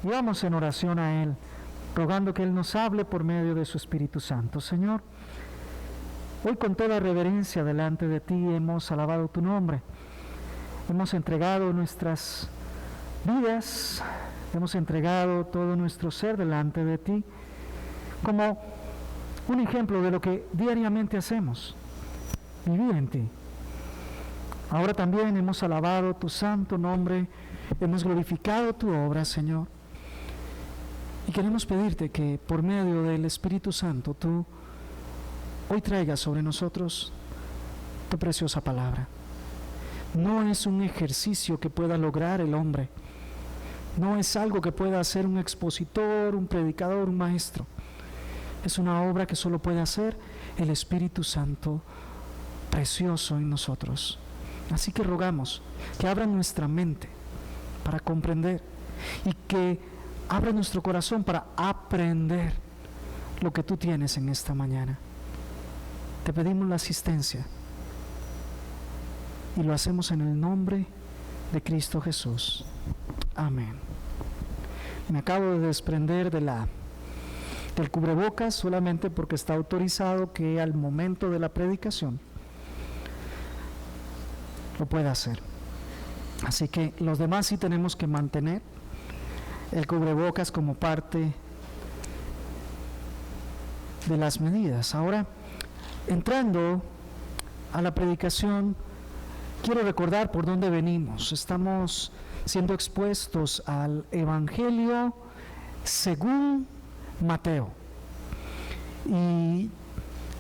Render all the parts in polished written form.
Y vamos en oración a Él, rogando que Él nos hable por medio de su Espíritu Santo. Señor, hoy con toda reverencia delante de ti hemos alabado tu nombre. Hemos entregado nuestras vidas, hemos entregado todo nuestro ser delante de ti, como un ejemplo de lo que diariamente hacemos, vivir en ti. Ahora también hemos alabado tu santo nombre, hemos glorificado tu obra, Señor. Y queremos pedirte que por medio del Espíritu Santo tú hoy traigas sobre nosotros tu preciosa palabra. No es un ejercicio que pueda lograr el hombre. No es algo que pueda hacer un expositor, un predicador, un maestro. Es una obra que solo puede hacer el Espíritu Santo precioso en nosotros. Así que rogamos que abra nuestra mente para comprender y que abra nuestro corazón para aprender lo que tú tienes en esta mañana. Te pedimos la asistencia y lo hacemos en el nombre de Cristo Jesús. Amén. Me acabo de desprender del cubrebocas solamente porque está autorizado que al momento de la predicación lo pueda hacer. Así que los demás sí tenemos que mantener el cubrebocas como parte de las medidas. Ahora, entrando a la predicación, quiero recordar por dónde venimos. Estamos siendo expuestos al Evangelio según Mateo. Y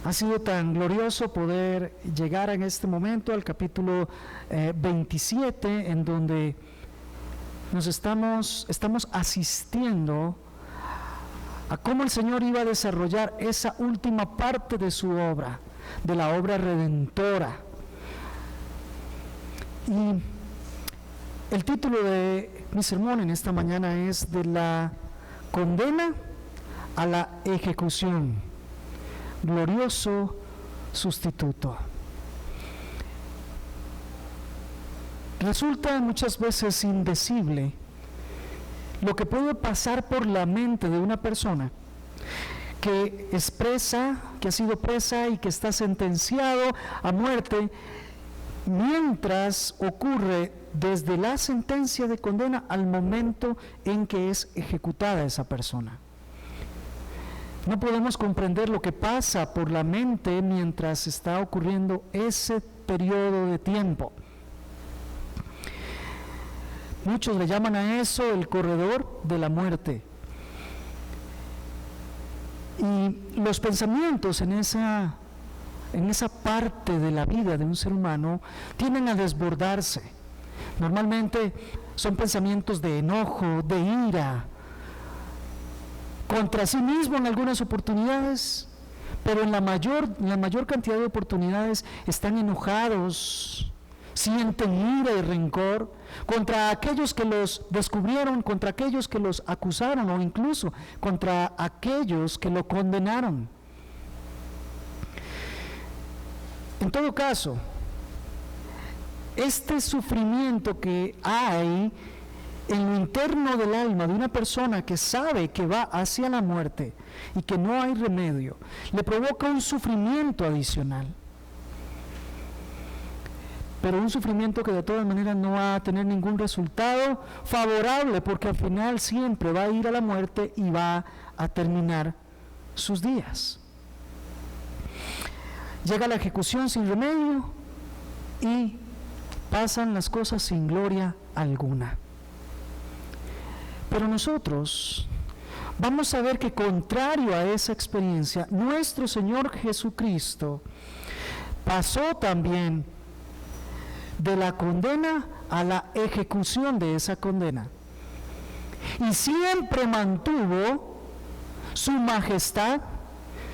ha sido tan glorioso poder llegar en este momento al capítulo 27, en donde estamos asistiendo a cómo el Señor iba a desarrollar esa última parte de su obra, de la obra redentora. Y el título de mi sermón en esta mañana es de la condena a la ejecución, glorioso sustituto. Resulta muchas veces indecible lo que puede pasar por la mente de una persona que es presa, que ha sido presa y que está sentenciado a muerte, mientras ocurre desde la sentencia de condena al momento en que es ejecutada esa persona. No podemos comprender lo que pasa por la mente mientras está ocurriendo ese periodo de tiempo. Muchos le llaman a eso el corredor de la muerte. Y los pensamientos en esa parte de la vida de un ser humano tienden a desbordarse. Normalmente son pensamientos de enojo, de ira, contra sí mismo en algunas oportunidades, pero en la mayor cantidad de oportunidades están enojados, sienten ira y rencor contra aquellos que los descubrieron, contra aquellos que los acusaron o incluso contra aquellos que lo condenaron. En todo caso, este sufrimiento que hay en lo interno del alma de una persona que sabe que va hacia la muerte y que no hay remedio, le provoca un sufrimiento adicional. Pero un sufrimiento que de todas maneras no va a tener ningún resultado favorable, porque al final siempre va a ir a la muerte y va a terminar sus días. Llega la ejecución sin remedio y pasan las cosas sin gloria alguna. Pero nosotros vamos a ver que contrario a esa experiencia, nuestro Señor Jesucristo pasó también de la condena a la ejecución de esa condena. Y siempre mantuvo su majestad,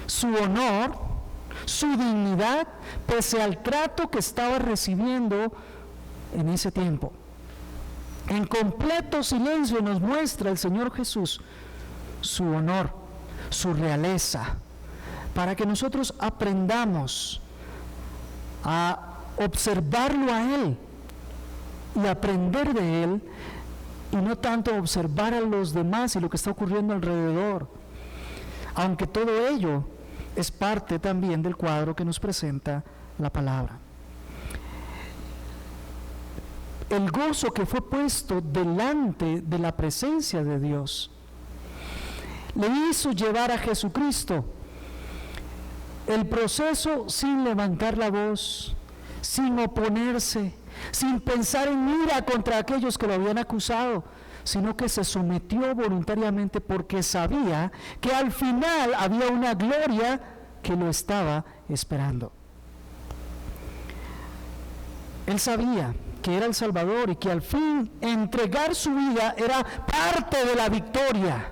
su honor, su dignidad, pese al trato que estaba recibiendo en ese tiempo. En completo silencio nos muestra el Señor Jesús su honor, su realeza, para que nosotros aprendamos a observarlo a Él y aprender de Él y no tanto observar a los demás y lo que está ocurriendo alrededor, aunque todo ello es parte también del cuadro que nos presenta la palabra. El gozo que fue puesto delante de la presencia de Dios le hizo llevar a Jesucristo el proceso sin levantar la voz, sin oponerse, sin pensar en ira contra aquellos que lo habían acusado, sino que se sometió voluntariamente porque sabía que al final había una gloria que lo estaba esperando. Él sabía que era el Salvador y que al fin entregar su vida era parte de la victoria.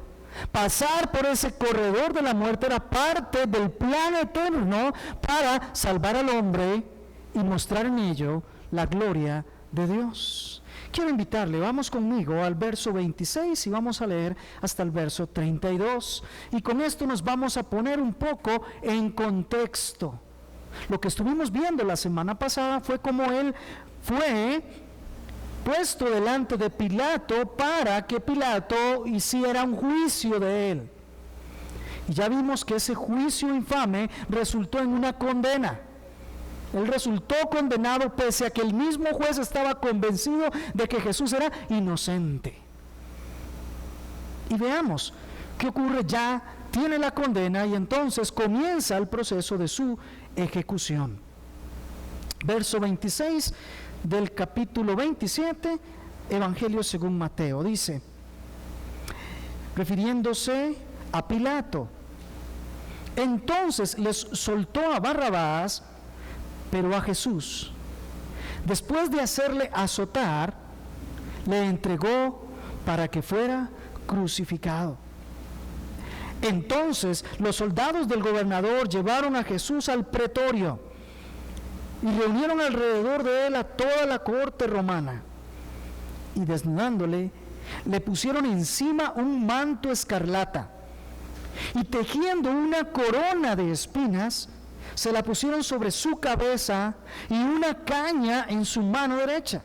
Pasar por ese corredor de la muerte era parte del plan eterno para salvar al hombre y mostrar en ello la gloria de Dios. Quiero invitarle, vamos conmigo al verso 26 y vamos a leer hasta el verso 32. Y con esto nos vamos a poner un poco en contexto. Lo que estuvimos viendo la semana pasada fue cómo él fue puesto delante de Pilato para que Pilato hiciera un juicio de él. Y ya vimos que ese juicio infame resultó en una condena. Él resultó condenado pese a que el mismo juez estaba convencido de que Jesús era inocente. Y veamos qué ocurre. Ya tiene la condena y entonces comienza el proceso de su ejecución. Verso 26 del capítulo 27, Evangelio según Mateo, dice, refiriéndose a Pilato: entonces les soltó a Barrabás, pero a Jesús, después de hacerle azotar, le entregó para que fuera crucificado. Entonces los soldados del gobernador llevaron a Jesús al pretorio y reunieron alrededor de él a toda la corte romana, y desnudándole, le pusieron encima un manto escarlata, y tejiendo una corona de espinas, se la pusieron sobre su cabeza y una caña en su mano derecha.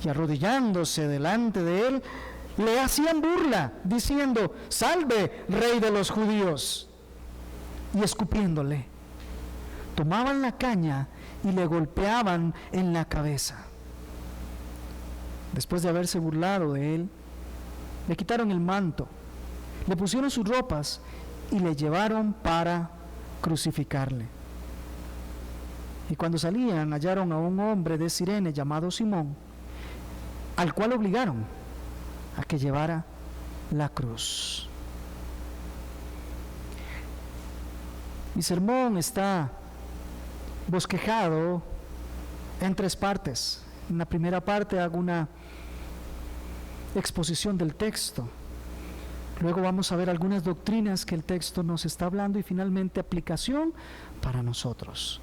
Y arrodillándose delante de él, le hacían burla, diciendo: «Salve, Rey de los judíos». Y escupiéndole, tomaban la caña y le golpeaban en la cabeza. Después de haberse burlado de él, le quitaron el manto, le pusieron sus ropas y le llevaron para crucificarle. Y cuando salían, hallaron a un hombre de Cirene llamado Simón, al cual obligaron a que llevara la cruz. Mi sermón está bosquejado en tres partes. En la primera parte hago una exposición del texto. Luego vamos a ver algunas doctrinas que el texto nos está hablando y finalmente aplicación para nosotros.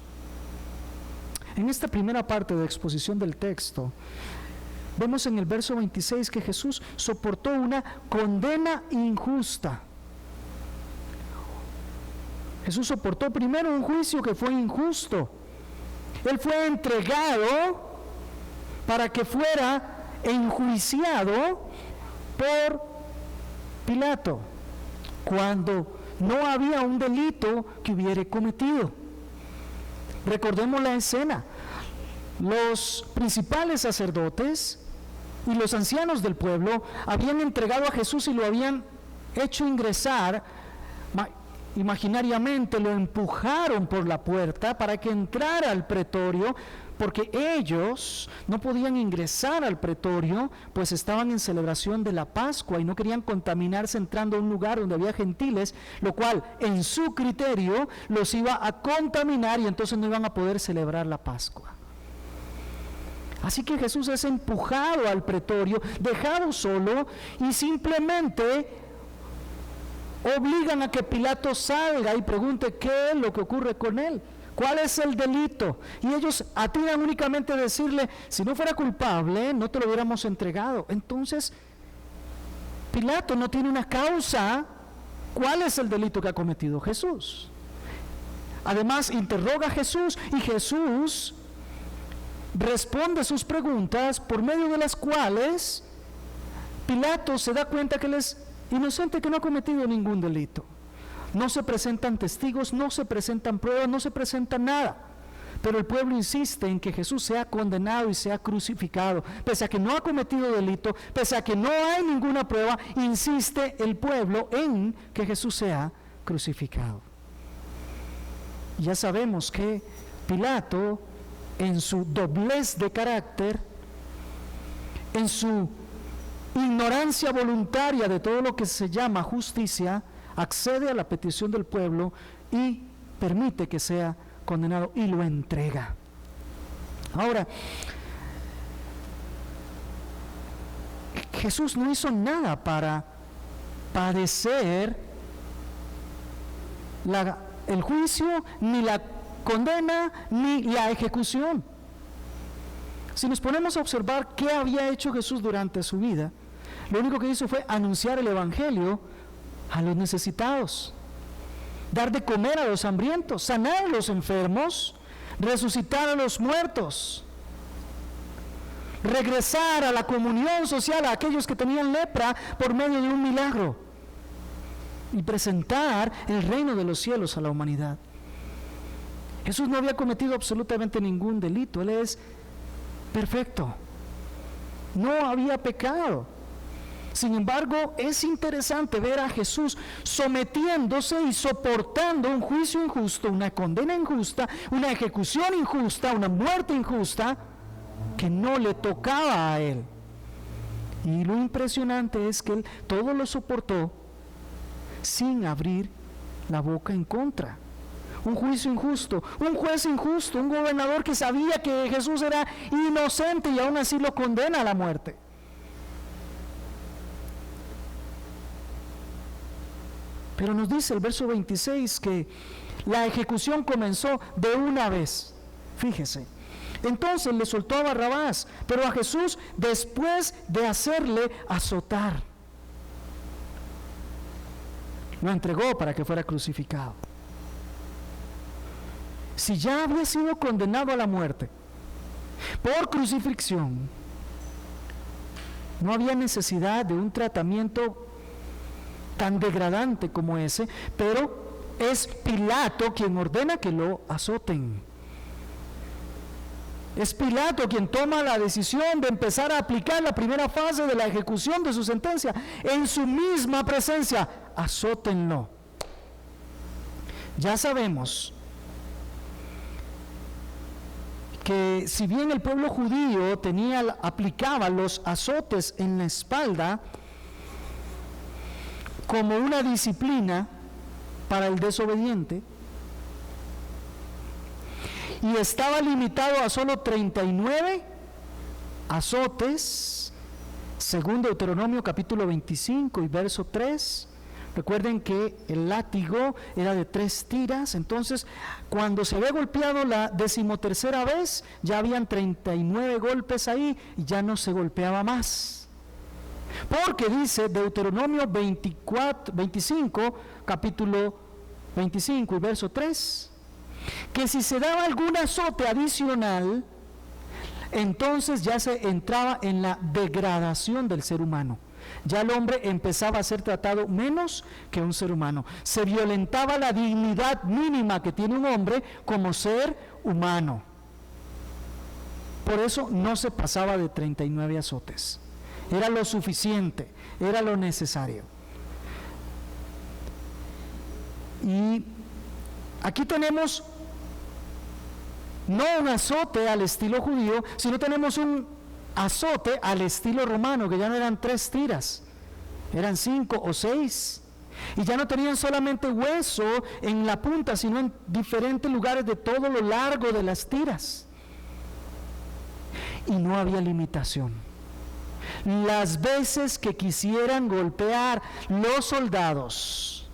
En esta primera parte de exposición del texto, vemos en el verso 26 que Jesús soportó una condena injusta. Jesús soportó primero un juicio que fue injusto. Él fue entregado para que fuera enjuiciado por Pilato, cuando no había un delito que hubiera cometido. Recordemos la escena. Los principales sacerdotes y los ancianos del pueblo habían entregado a Jesús y lo habían hecho ingresar. Imaginariamente lo empujaron por la puerta para que entrara al pretorio, porque ellos no podían ingresar al pretorio, pues estaban en celebración de la Pascua y no querían contaminarse entrando a un lugar donde había gentiles, lo cual en su criterio los iba a contaminar y entonces no iban a poder celebrar la Pascua. Así que Jesús es empujado al pretorio, dejado solo, y simplemente obligan a que Pilato salga y pregunte qué es lo que ocurre con él, cuál es el delito. Y ellos atinan únicamente a decirle: si no fuera culpable, no te lo hubiéramos entregado. Entonces, Pilato no tiene una causa. ¿Cuál es el delito que ha cometido Jesús? Además, interroga a Jesús y Jesús responde sus preguntas, por medio de las cuales Pilato se da cuenta que él es inocente, que no ha cometido ningún delito. No se presentan testigos, no se presentan pruebas, no se presenta nada. Pero el pueblo insiste en que Jesús sea condenado y sea crucificado. Pese a que no ha cometido delito, pese a que no hay ninguna prueba, insiste el pueblo en que Jesús sea crucificado. Ya sabemos que Pilato, en su doblez de carácter, en su ignorancia voluntaria de todo lo que se llama justicia, accede a la petición del pueblo y permite que sea condenado y lo entrega. Ahora, Jesús no hizo nada para padecer el juicio, ni la condena, ni la ejecución. Si nos ponemos a observar qué había hecho Jesús durante su vida, lo único que hizo fue anunciar el Evangelio a los necesitados, dar de comer a los hambrientos, sanar a los enfermos, resucitar a los muertos, regresar a la comunión social a aquellos que tenían lepra por medio de un milagro y presentar el reino de los cielos a la humanidad. Jesús no había cometido absolutamente ningún delito, Él es perfecto, no había pecado. Sin embargo, es interesante ver a Jesús sometiéndose y soportando un juicio injusto, una condena injusta, una ejecución injusta, una muerte injusta que no le tocaba a Él. Y lo impresionante es que Él todo lo soportó sin abrir la boca en contra. Un juicio injusto, un juez injusto, un gobernador que sabía que Jesús era inocente y aún así lo condena a la muerte. Pero nos dice el verso 26 que la ejecución comenzó de una vez. Fíjese. Entonces le soltó a Barrabás, pero a Jesús después de hacerle azotar, lo entregó para que fuera crucificado. Si ya había sido condenado a la muerte por crucifixión, no había necesidad de un tratamiento tan degradante como ese, pero es Pilato quien ordena que lo azoten. Es Pilato quien toma la decisión de empezar a aplicar la primera fase de la ejecución de su sentencia. En su misma presencia, azótenlo. Ya sabemos que si bien el pueblo judío aplicaba los azotes en la espalda como una disciplina para el desobediente, y estaba limitado a solo 39 azotes, según Deuteronomio capítulo 25 y verso 3. Recuerden que el látigo era de 3 tiras, entonces cuando se había golpeado la 13ª vez, ya habían 39 golpes ahí y ya no se golpeaba más. Porque dice Deuteronomio 25, capítulo 25 y verso 3, que si se daba algún azote adicional, entonces ya se entraba en la degradación del ser humano. Ya el hombre empezaba a ser tratado menos que un ser humano. Se violentaba la dignidad mínima que tiene un hombre como ser humano. Por eso no se pasaba de 39 azotes. Era lo suficiente, era lo necesario. Y aquí tenemos no un azote al estilo judío, sino tenemos un azote al estilo romano, que ya no eran 3 tiras, eran 5 o 6, y ya no tenían solamente hueso en la punta, sino en diferentes lugares de todo lo largo de las tiras, y no había limitación. Las veces que quisieran golpear los soldados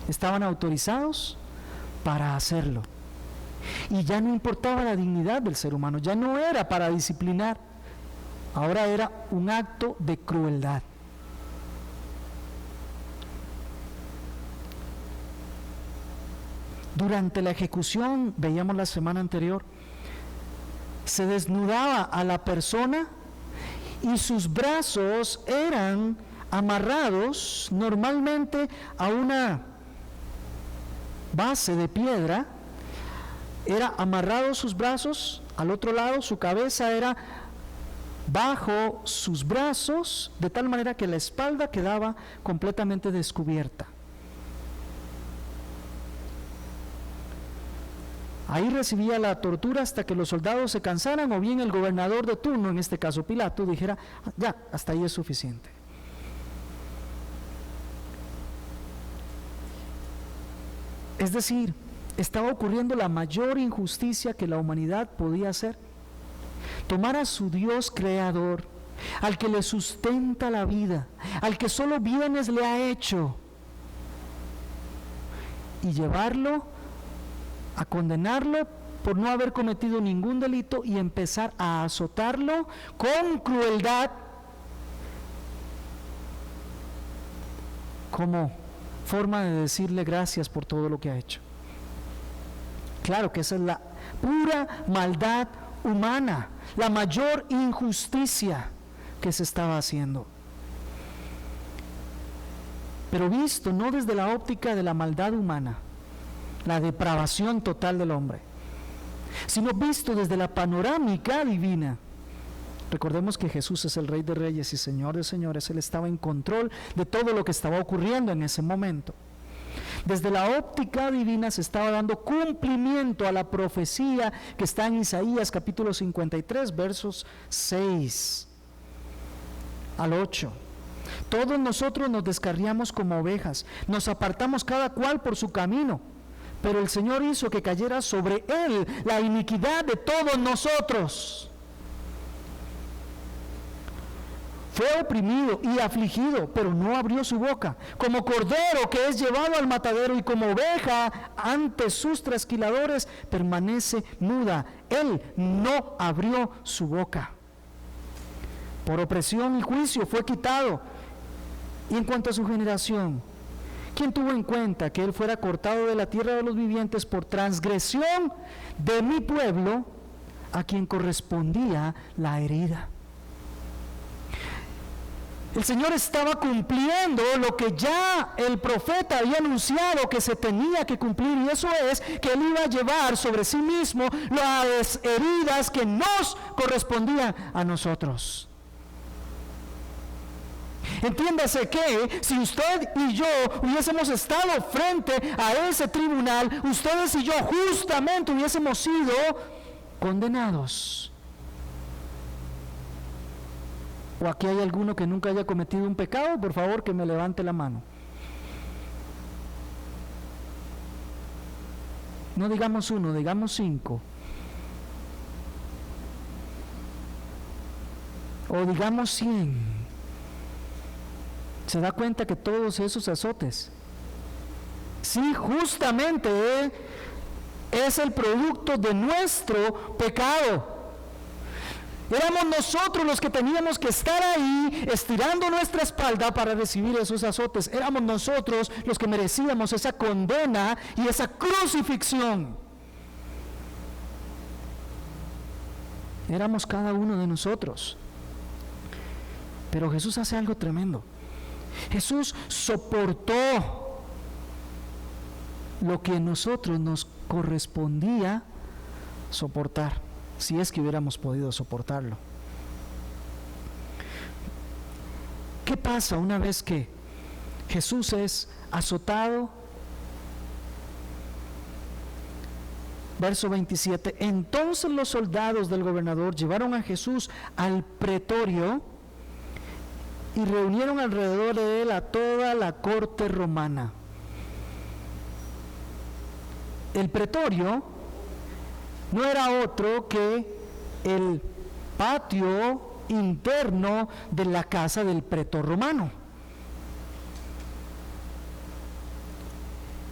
estaban autorizados para hacerlo, y ya no importaba la dignidad del ser humano, ya no era para disciplinar, ahora era un acto de crueldad. Durante la ejecución, veíamos la semana anterior, se desnudaba a la persona y sus brazos eran amarrados normalmente a una base de piedra. Era amarrado sus brazos, al otro lado su cabeza era bajo sus brazos, de tal manera que la espalda quedaba completamente descubierta. Ahí recibía la tortura hasta que los soldados se cansaran, o bien el gobernador de turno, en este caso Pilato, dijera: ya, hasta ahí es suficiente. Es decir, estaba ocurriendo la mayor injusticia que la humanidad podía hacer. Tomar a su Dios creador, al que le sustenta la vida, al que solo bienes le ha hecho, y llevarlo a condenarlo por no haber cometido ningún delito y empezar a azotarlo con crueldad, como forma de decirle gracias por todo lo que ha hecho. Claro que esa es la pura maldad humana, la mayor injusticia que se estaba haciendo. Pero visto no desde la óptica de la maldad humana, la depravación total del hombre, sino visto desde la panorámica divina. Recordemos que Jesús es el Rey de Reyes y Señor de Señores. Él estaba en control de todo lo que estaba ocurriendo en ese momento. Desde la óptica divina se estaba dando cumplimiento a la profecía que está en Isaías capítulo 53, versos 6 al 8. Todos nosotros nos descarriamos como ovejas, nos apartamos cada cual por su camino, pero el Señor hizo que cayera sobre él la iniquidad de todos nosotros. Fue oprimido y afligido, pero no abrió su boca. Como cordero que es llevado al matadero, y como oveja ante sus trasquiladores, permanece muda. Él no abrió su boca. Por opresión y juicio fue quitado. Y en cuanto a su generación, ¿quién tuvo en cuenta que él fuera cortado de la tierra de los vivientes por transgresión de mi pueblo, a quien correspondía la herida? El Señor estaba cumpliendo lo que ya el profeta había anunciado que se tenía que cumplir, y eso es que Él iba a llevar sobre sí mismo las heridas que nos correspondían a nosotros. Entiéndase que si usted y yo hubiésemos estado frente a ese tribunal, ustedes y yo justamente hubiésemos sido condenados. ¿O aquí hay alguno que nunca haya cometido un pecado? Por favor, que me levante la mano. No digamos 1, digamos 5. O digamos 100. ¿Se da cuenta que todos esos azotes, sí, justamente es el producto de nuestro pecado? Éramos nosotros los que teníamos que estar ahí estirando nuestra espalda para recibir esos azotes. Éramos nosotros los que merecíamos esa condena y esa crucifixión. Éramos cada uno de nosotros. Pero Jesús hace algo tremendo. Jesús soportó lo que a nosotros nos correspondía soportar, si es que hubiéramos podido soportarlo. ¿Qué pasa una vez que Jesús es azotado? Verso 27, entonces los soldados del gobernador llevaron a Jesús al pretorio y reunieron alrededor de él a toda la corte romana. El pretorio no era otro que el patio interno de la casa del pretor romano.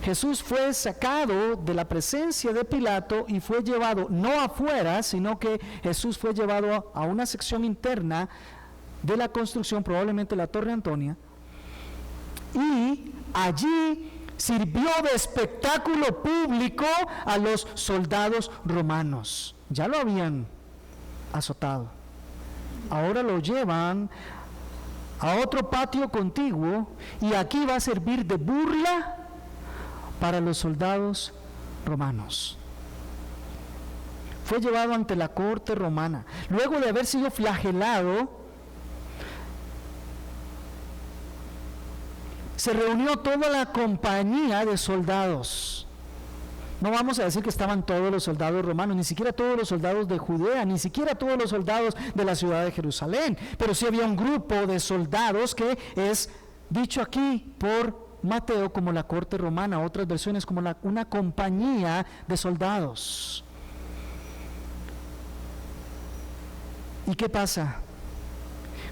Jesús fue sacado de la presencia de Pilato y fue llevado no afuera, sino que Jesús fue llevado a una sección interna de la construcción, probablemente la Torre Antonia, y allí sirvió de espectáculo público a los soldados romanos. Ya lo habían azotado, ahora lo llevan a otro patio contiguo y aquí va a servir de burla para los soldados romanos. Fue llevado ante la corte romana. Luego de haber sido flagelado, se reunió toda la compañía de soldados. No vamos a decir que estaban todos los soldados romanos, ni siquiera todos los soldados de Judea, ni siquiera todos los soldados de la ciudad de Jerusalén, pero sí había un grupo de soldados que es dicho aquí por Mateo como la corte romana, otras versiones como una compañía de soldados. ¿Y qué pasa?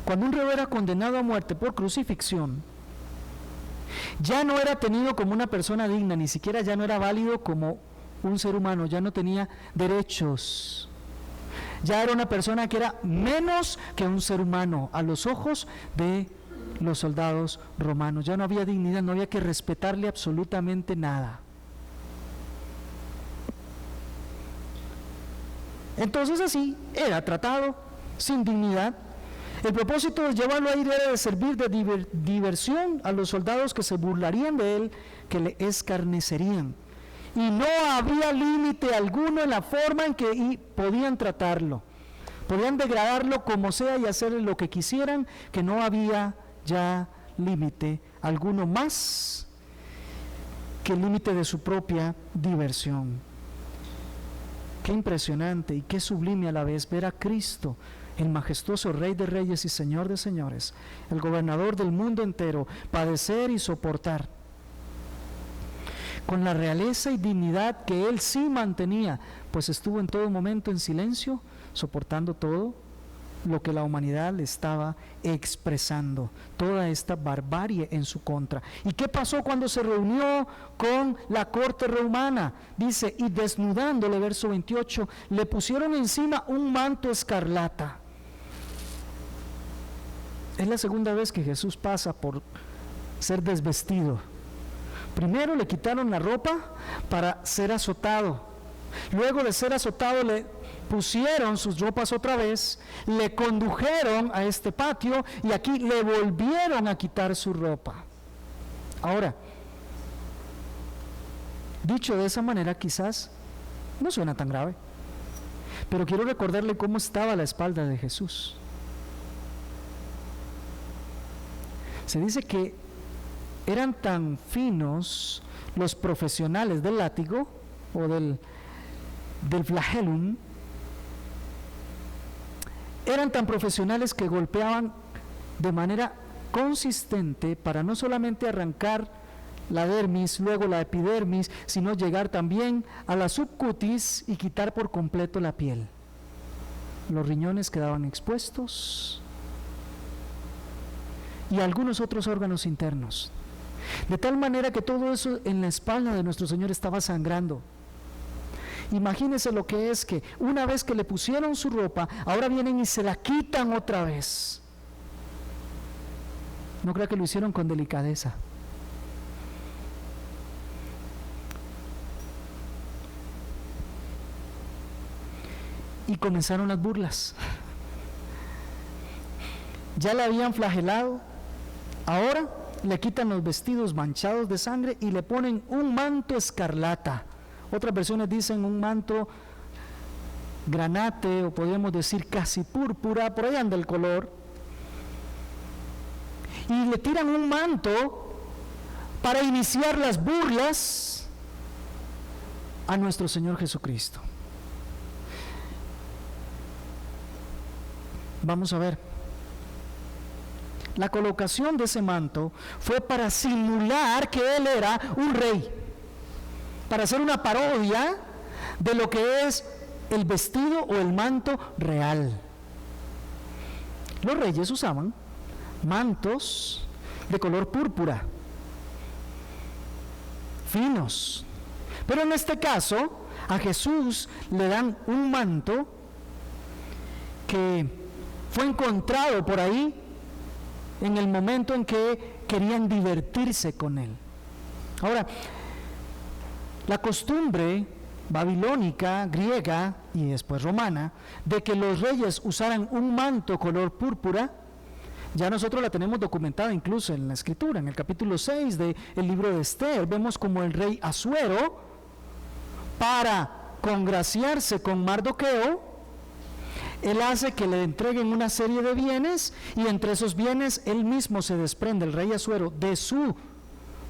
Cuando un reo era condenado a muerte por crucifixión, ya no era tenido como una persona digna, ni siquiera ya no era válido como un ser humano, ya no tenía derechos. Ya era una persona que era menos que un ser humano a los ojos de los soldados romanos. Ya no había dignidad, no había que respetarle absolutamente nada. Entonces así era tratado sin dignidad. El propósito de llevarlo ahí era de servir de diversión a los soldados que se burlarían de él, que le escarnecerían. Y no había límite alguno en la forma en que podían tratarlo. Podían degradarlo como sea y hacerle lo que quisieran, que no había ya límite alguno más que el límite de su propia diversión. Qué impresionante y qué sublime a la vez ver a Cristo, el majestuoso Rey de Reyes y Señor de Señores, el gobernador del mundo entero, padecer y soportar con la realeza y dignidad que Él sí mantenía, pues estuvo en todo momento en silencio, soportando todo lo que la humanidad le estaba expresando, toda esta barbarie en su contra. ¿Y qué pasó cuando se reunió con la corte romana? Dice, y desnudándole, verso 28, le pusieron encima un manto escarlata. Es la segunda vez que Jesús pasa por ser desvestido. Primero le quitaron la ropa para ser azotado. Luego de ser azotado le pusieron sus ropas otra vez, le condujeron a este patio y aquí le volvieron a quitar su ropa. Ahora, dicho de esa manera quizás no suena tan grave, pero quiero recordarle cómo estaba la espalda de Jesús. Se dice que eran tan finos los profesionales del látigo o del flagellum, eran tan profesionales que golpeaban de manera consistente para no solamente arrancar la dermis, luego la epidermis, sino llegar también a la subcutis y quitar por completo la piel. Los riñones quedaban expuestos y algunos otros órganos internos, de tal manera que todo eso en la espalda de nuestro Señor estaba sangrando. Imagínense lo que es que una vez que le pusieron su ropa, ahora vienen y se la quitan otra vez. No creo que lo hicieron con delicadeza. Y comenzaron las burlas. Ya la habían flagelado, ahora le quitan los vestidos manchados de sangre y le ponen un manto escarlata. Otras versiones dicen un manto granate, o podríamos decir casi púrpura, por ahí anda el color. Y le tiran un manto para iniciar las burlas a nuestro Señor Jesucristo. Vamos a ver. La colocación de ese manto fue para simular que Él era un rey, para hacer una parodia de lo que es el vestido o el manto real. Los reyes usaban mantos de color púrpura, finos, pero en este caso a Jesús le dan un manto que fue encontrado por ahí en el momento en que querían divertirse con él. Ahora, la costumbre babilónica, griega, y después romana, de que los reyes usaran un manto color púrpura, ya nosotros la tenemos documentada incluso en la Escritura. En el capítulo 6 del libro de Esther, vemos como el rey Asuero, para congraciarse con Mardoqueo, él hace que le entreguen una serie de bienes, y entre esos bienes él mismo se desprende, el rey Asuero, de su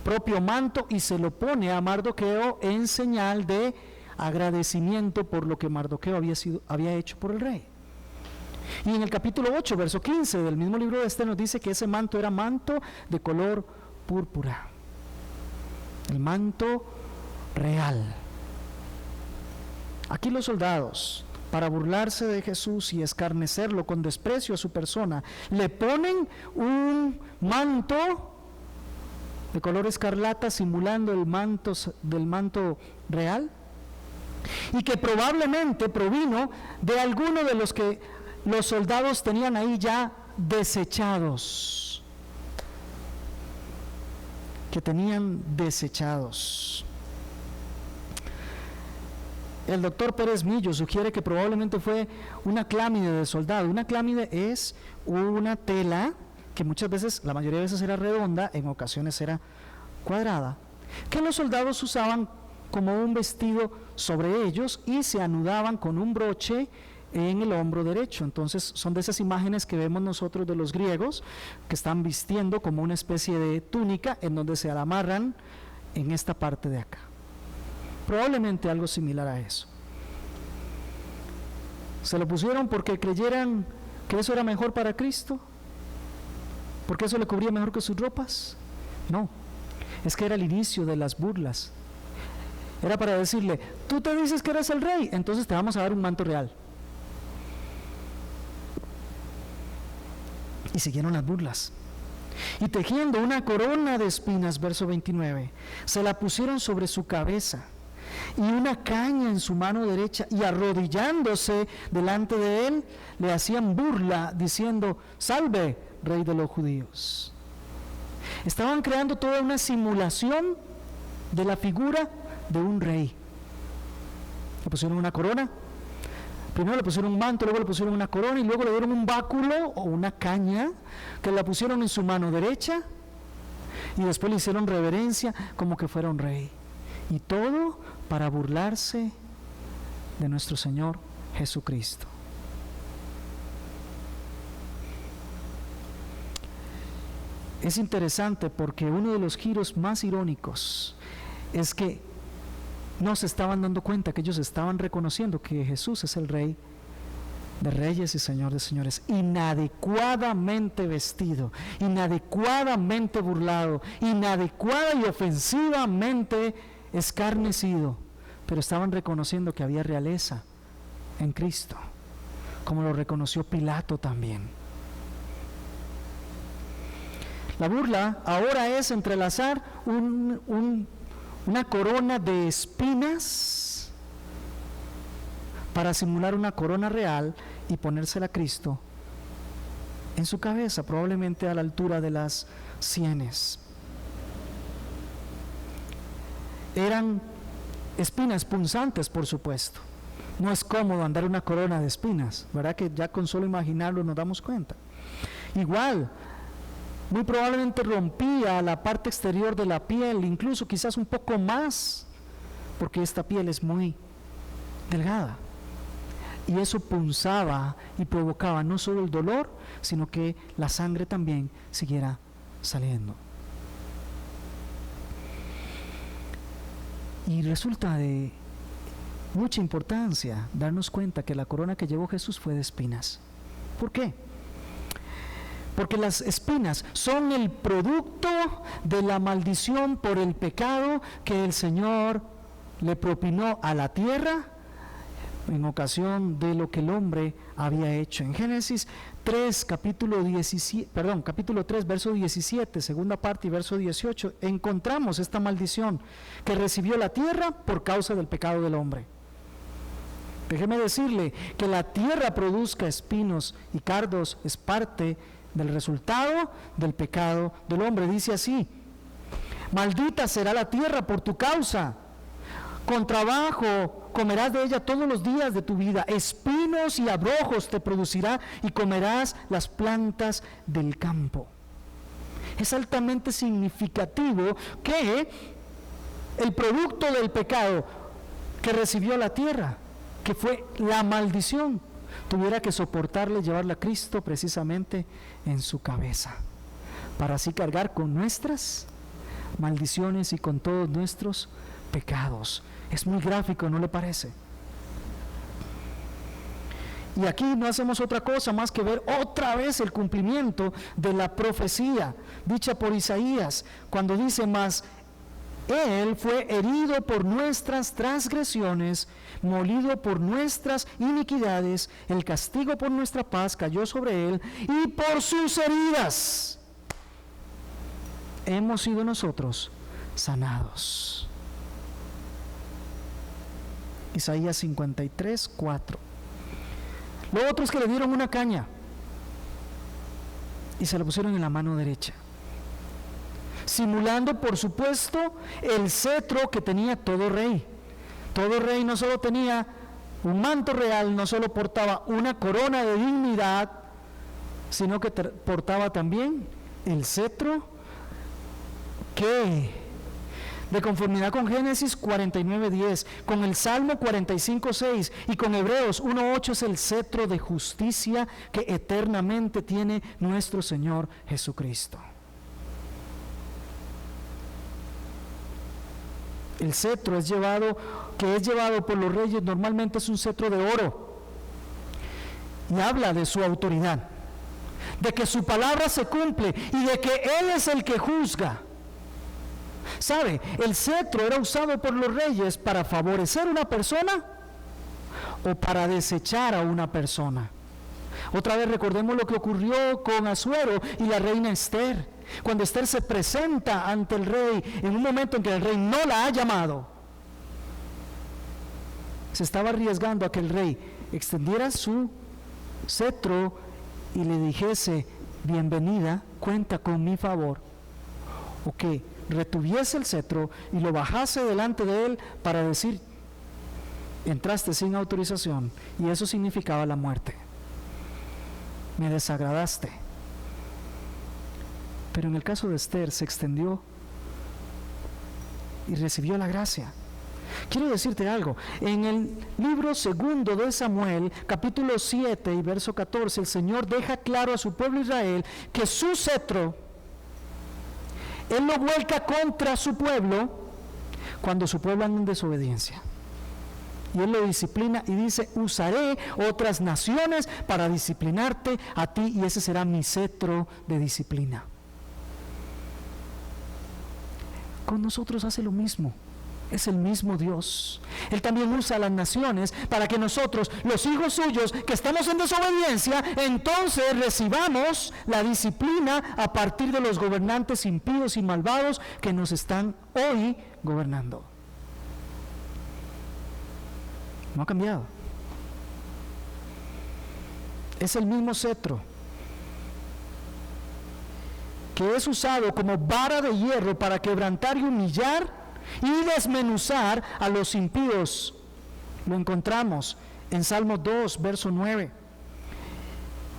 propio manto y se lo pone a Mardoqueo en señal de agradecimiento por lo que Mardoqueo había hecho por el rey. Y en el capítulo 8, verso 15 del mismo libro de Esther nos dice que ese manto era manto de color púrpura, el manto real. Aquí los soldados, para burlarse de Jesús y escarnecerlo con desprecio a su persona, le ponen un manto de color escarlata simulando el manto del manto real, y que probablemente provino de alguno de los que los soldados tenían ahí ya desechados, El doctor Pérez Millo sugiere que probablemente fue una clámide de soldado. Una clámide es una tela que muchas veces, la mayoría de veces era redonda, en ocasiones era cuadrada, que los soldados usaban como un vestido sobre ellos y se anudaban con un broche en el hombro derecho. Entonces son de esas imágenes que vemos nosotros de los griegos, que están vistiendo como una especie de túnica en donde se amarran en esta parte de acá. Probablemente algo similar a eso. ¿Se lo pusieron porque creyeran que eso era mejor para Cristo? ¿Porque eso le cubría mejor que sus ropas? No, es que era el inicio de las burlas. Era para decirle, tú te dices que eres el rey, entonces te vamos a dar un manto real. Y siguieron las burlas. Y tejiendo una corona de espinas, verso 29, se la pusieron sobre su cabeza y una caña en su mano derecha, y arrodillándose delante de él, le hacían burla, diciendo, salve, rey de los judíos. Estaban creando toda una simulación de la figura de un rey. Le pusieron una corona, primero le pusieron un manto, luego le pusieron una corona, y luego le dieron un báculo o una caña que la pusieron en su mano derecha, y después le hicieron reverencia como que fuera un rey. Y todo para burlarse de nuestro Señor Jesucristo. Es interesante porque uno de los giros más irónicos es que no se estaban dando cuenta que ellos estaban reconociendo que Jesús es el Rey de reyes y Señor de señores, inadecuadamente vestido, inadecuadamente burlado, inadecuada y ofensivamente escarnecido, pero estaban reconociendo que había realeza en Cristo, como lo reconoció Pilato también. La burla ahora es entrelazar una corona de espinas para simular una corona real y ponérsela a Cristo en su cabeza, probablemente a la altura de las sienes. Eran espinas punzantes, por supuesto. No es cómodo andar una corona de espinas, ¿verdad? Que ya con solo imaginarlo nos damos cuenta. Igual, muy probablemente rompía la parte exterior de la piel, incluso quizás un poco más, porque esta piel es muy delgada. Y eso punzaba y provocaba no solo el dolor, sino que la sangre también siguiera saliendo. Y resulta de mucha importancia darnos cuenta que la corona que llevó Jesús fue de espinas. ¿Por qué? Porque las espinas son el producto de la maldición por el pecado que el Señor le propinó a la tierra en ocasión de lo que el hombre había hecho. En Génesis 3, capítulo 3, verso 17, segunda parte y verso 18, encontramos esta maldición que recibió la tierra por causa del pecado del hombre. Déjeme decirle que la tierra produzca espinos y cardos es parte del resultado del pecado del hombre. Dice así: maldita será la tierra por tu causa, con trabajo comerás de ella todos los días de tu vida, espinos y abrojos te producirá y comerás las plantas del campo. Es altamente significativo que el producto del pecado que recibió la tierra, que fue la maldición, tuviera que soportarle, llevarla a Cristo precisamente en su cabeza, para así cargar con nuestras maldiciones y con todos nuestros pecados. Es muy gráfico, ¿no le parece? Y aquí no hacemos otra cosa más que ver otra vez el cumplimiento de la profecía dicha por Isaías, cuando dice: mas Él fue herido por nuestras transgresiones, molido por nuestras iniquidades, el castigo por nuestra paz cayó sobre Él, y por sus heridas hemos sido nosotros sanados. Isaías 53, 4. Lo otro es que le dieron una caña y se la pusieron en la mano derecha, simulando, por supuesto, el cetro que tenía todo rey. Todo rey no solo tenía un manto real, no solo portaba una corona de dignidad, sino que portaba también el cetro que, de conformidad con Génesis 49:10, con el Salmo 45:6 y con Hebreos 1:8, es el cetro de justicia que eternamente tiene nuestro Señor Jesucristo. El cetro que es llevado por los reyes normalmente es un cetro de oro, y habla de su autoridad, de que su palabra se cumple y de que Él es el que juzga. ¿Sabe? El cetro era usado por los reyes para favorecer a una persona o para desechar a una persona. Otra vez recordemos lo que ocurrió con Asuero y la reina Esther. Cuando Esther se presenta ante el rey en un momento en que el rey no la ha llamado, se estaba arriesgando a que el rey extendiera su cetro y le dijese: bienvenida, cuenta con mi favor, o que retuviese el cetro y lo bajase delante de él para decir: entraste sin autorización, y eso significaba la muerte. Me desagradaste. Pero en el caso de Esther se extendió y recibió la gracia. Quiero decirte algo: en el libro segundo de Samuel, capítulo 7 y verso 14, el Señor deja claro a su pueblo Israel que su cetro Él lo vuelca contra su pueblo cuando su pueblo anda en desobediencia. Y Él lo disciplina y dice: usaré otras naciones para disciplinarte a ti, y ese será mi cetro de disciplina. Con nosotros hace lo mismo. Es el mismo Dios. Él también usa a las naciones para que nosotros, los hijos suyos, que estamos en desobediencia, entonces recibamos la disciplina a partir de los gobernantes impíos y malvados que nos están hoy gobernando. No ha cambiado. Es el mismo cetro que es usado como vara de hierro para quebrantar y humillar y desmenuzar a los impíos. Lo encontramos en Salmos 2, verso 9,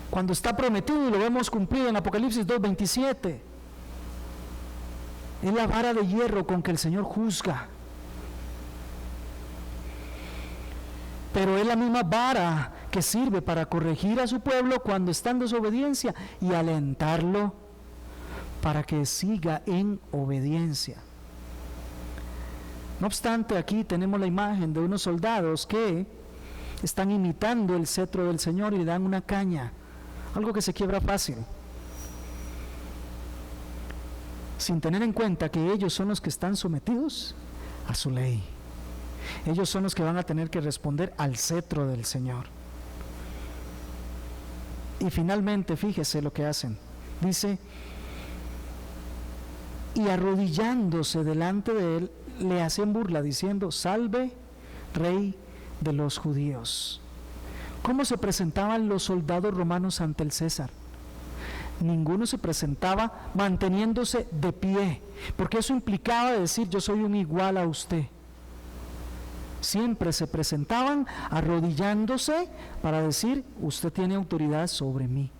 cuando está prometido y lo vemos cumplido en Apocalipsis 2:27. Es la vara de hierro con que el Señor juzga, pero es la misma vara que sirve para corregir a su pueblo cuando está en desobediencia y alentarlo para que siga en obediencia. No obstante, aquí tenemos la imagen de unos soldados que están imitando el cetro del Señor y le dan una caña, algo que se quiebra fácil, sin tener en cuenta que ellos son los que están sometidos a su ley. Ellos son los que van a tener que responder al cetro del Señor. Y finalmente, fíjese lo que hacen. Dice: y arrodillándose delante de él, le hacen burla diciendo: salve, Rey de los judíos. ¿Cómo se presentaban los soldados romanos ante el César? Ninguno se presentaba manteniéndose de pie, porque eso implicaba decir: yo soy un igual a usted. siempre se presentaban arrodillándose para decir: usted tiene autoridad sobre mí,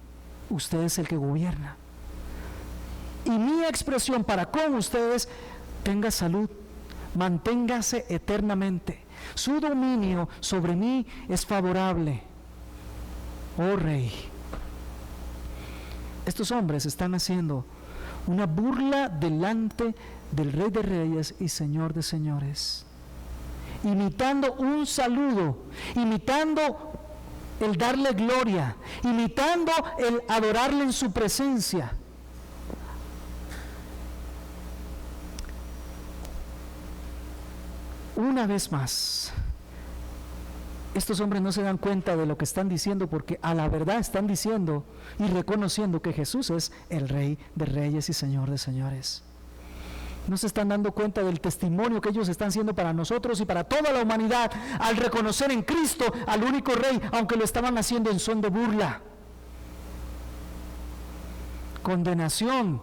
usted es el que gobierna. Y mi expresión para con ustedes: tenga salud, manténgase eternamente, su dominio sobre mí es favorable, oh Rey. Estos hombres están haciendo una burla delante del Rey de Reyes y Señor de Señores, imitando un saludo, imitando el darle gloria, imitando el adorarle en su presencia. Una vez más, estos hombres no se dan cuenta de lo que están diciendo, porque a la verdad están diciendo y reconociendo que Jesús es el Rey de Reyes y Señor de Señores. No se están dando cuenta del testimonio que ellos están haciendo para nosotros y para toda la humanidad al reconocer en Cristo al único Rey, aunque lo estaban haciendo en son de burla. Condenación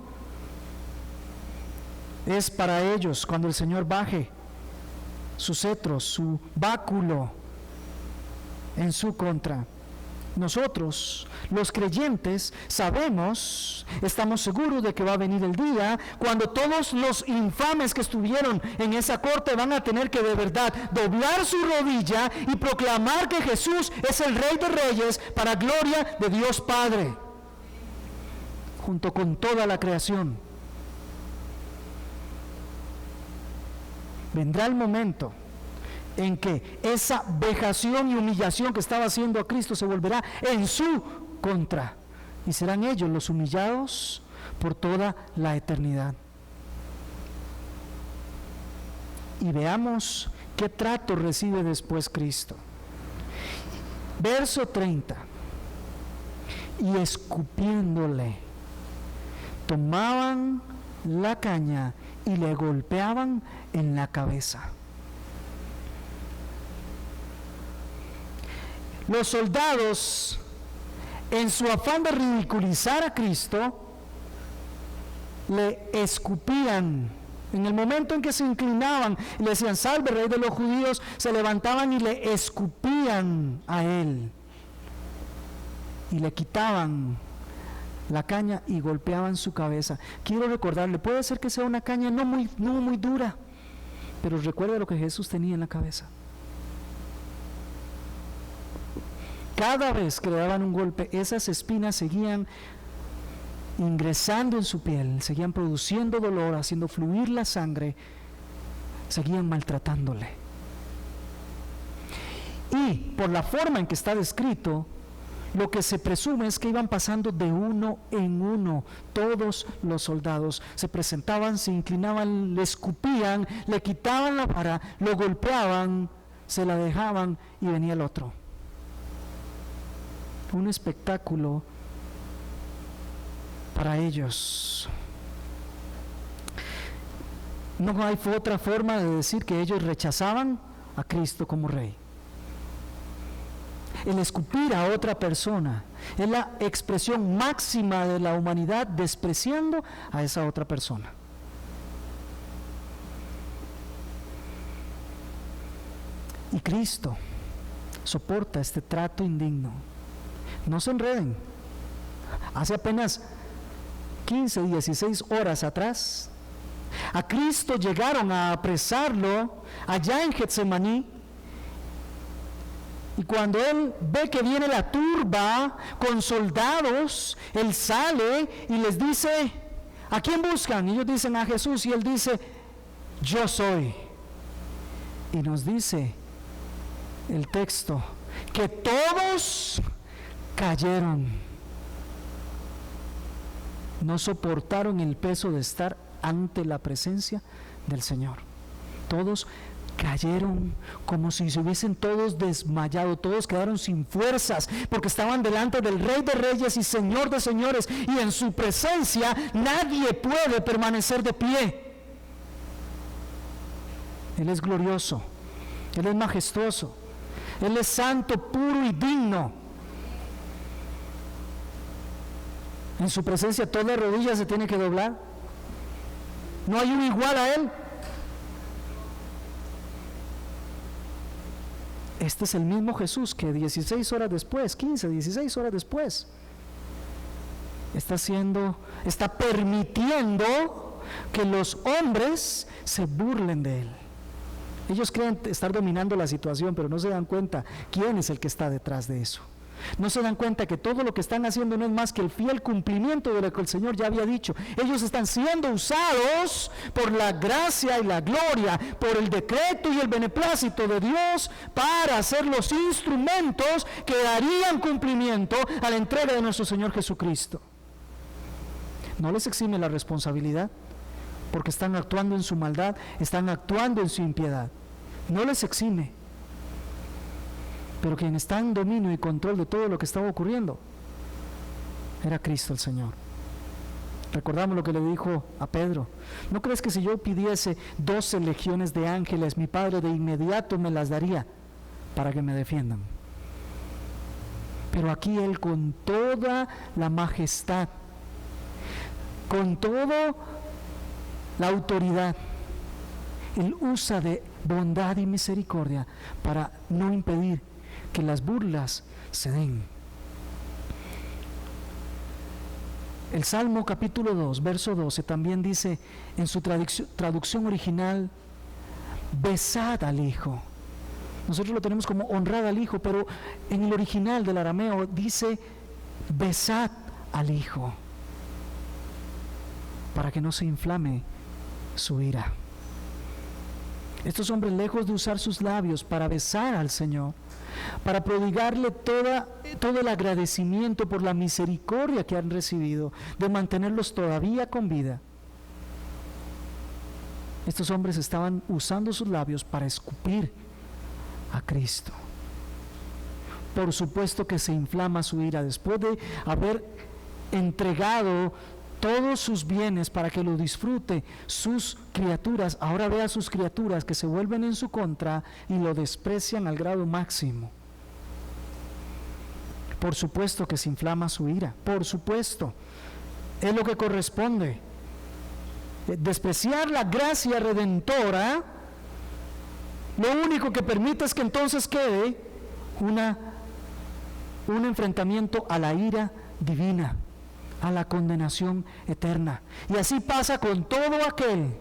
es para ellos cuando el Señor baje su cetro, su báculo en su contra. Nosotros, los creyentes, sabemos, estamos seguros de que va a venir el día cuando todos los infames que estuvieron en esa corte van a tener que de verdad doblar su rodilla y proclamar que Jesús es el Rey de Reyes para gloria de Dios Padre, junto con toda la creación. Vendrá el momento en que esa vejación y humillación que estaba haciendo a Cristo se volverá en su contra, y serán ellos los humillados por toda la eternidad. Y veamos qué trato recibe después Cristo. Verso 30. Y escupiéndole, tomaban la caña y le golpeaban en la cabeza. Los soldados, en su afán de ridiculizar a Cristo, le escupían. En el momento en que se inclinaban y le decían: salve, Rey de los judíos, se levantaban y le escupían a él. Y le quitaban la caña y golpeaban su cabeza. Quiero recordarle, puede ser que sea una caña no muy dura, pero recuerde lo que Jesús tenía en la cabeza. Cada vez que le daban un golpe, esas espinas seguían ingresando en su piel, seguían produciendo dolor, haciendo fluir la sangre, seguían maltratándole. Y por la forma en que está descrito, lo que se presume es que iban pasando de uno en uno. Todos los soldados se presentaban, se inclinaban, le escupían, le quitaban la vara, lo golpeaban, se la dejaban y venía el otro. Un espectáculo para ellos. No hay otra forma de decir que ellos rechazaban a Cristo como Rey. El escupir a otra persona es la expresión máxima de la humanidad despreciando a esa otra persona. Y Cristo soporta este trato indigno. No se enreden. Hace apenas 15, 16 horas atrás, a Cristo llegaron a apresarlo allá en Getsemaní, y cuando él ve que viene la turba con soldados, él sale y les dice: ¿a quién buscan? Y ellos dicen: a Jesús, y él dice: yo soy. Y nos dice el texto que todos cayeron, no soportaron el peso de estar ante la presencia del Señor. Todos cayeron como si se hubiesen todos desmayado, todos quedaron sin fuerzas, porque estaban delante del Rey de Reyes y Señor de Señores, y en su presencia nadie puede permanecer de pie. Él es glorioso, Él es majestuoso, Él es santo, puro y digno. En su presencia toda rodilla se tiene que doblar. No hay un igual a Él. Este es el mismo Jesús que 16 horas después, 15, 16 horas después, está permitiendo que los hombres se burlen de él. Ellos creen estar dominando la situación, pero no se dan cuenta quién es el que está detrás de eso. No se dan cuenta que todo lo que están haciendo no es más que el fiel cumplimiento de lo que el Señor ya había dicho. Ellos están siendo usados por la gracia y la gloria, por el decreto y el beneplácito de Dios para ser los instrumentos que darían cumplimiento a la entrega de nuestro Señor Jesucristo. No les exime la responsabilidad, porque están actuando en su maldad, están actuando en su impiedad. No les exime. Pero quien está en dominio y control de todo lo que estaba ocurriendo era Cristo el Señor. Recordamos lo que le dijo a Pedro: ¿no crees que si yo pidiese 12 legiones de ángeles, mi Padre de inmediato me las daría para que me defiendan? Pero aquí Él, con toda la majestad, con toda la autoridad, Él usa de bondad y misericordia para no impedir que las burlas se den. El Salmo capítulo 2, verso 12 también dice en su traducción original: besad al Hijo. Nosotros lo tenemos como honrad al Hijo, pero en el original del arameo dice besad al Hijo, para que no se inflame su ira. Estos hombres, lejos de usar sus labios para besar al Señor, para prodigarle todo el agradecimiento por la misericordia que han recibido, de mantenerlos todavía con vida, estos hombres estaban usando sus labios para escupir a Cristo. Por supuesto que se inflama su ira después de haber entregado todos sus bienes para que lo disfrute sus criaturas. Ahora ve a sus criaturas que se vuelven en su contra y lo desprecian al grado máximo. Por supuesto que se inflama su ira, por supuesto, es lo que corresponde. Despreciar la gracia redentora, lo único que permite es que entonces quede un enfrentamiento a la ira divina, a la condenación eterna. Y así pasa con todo aquel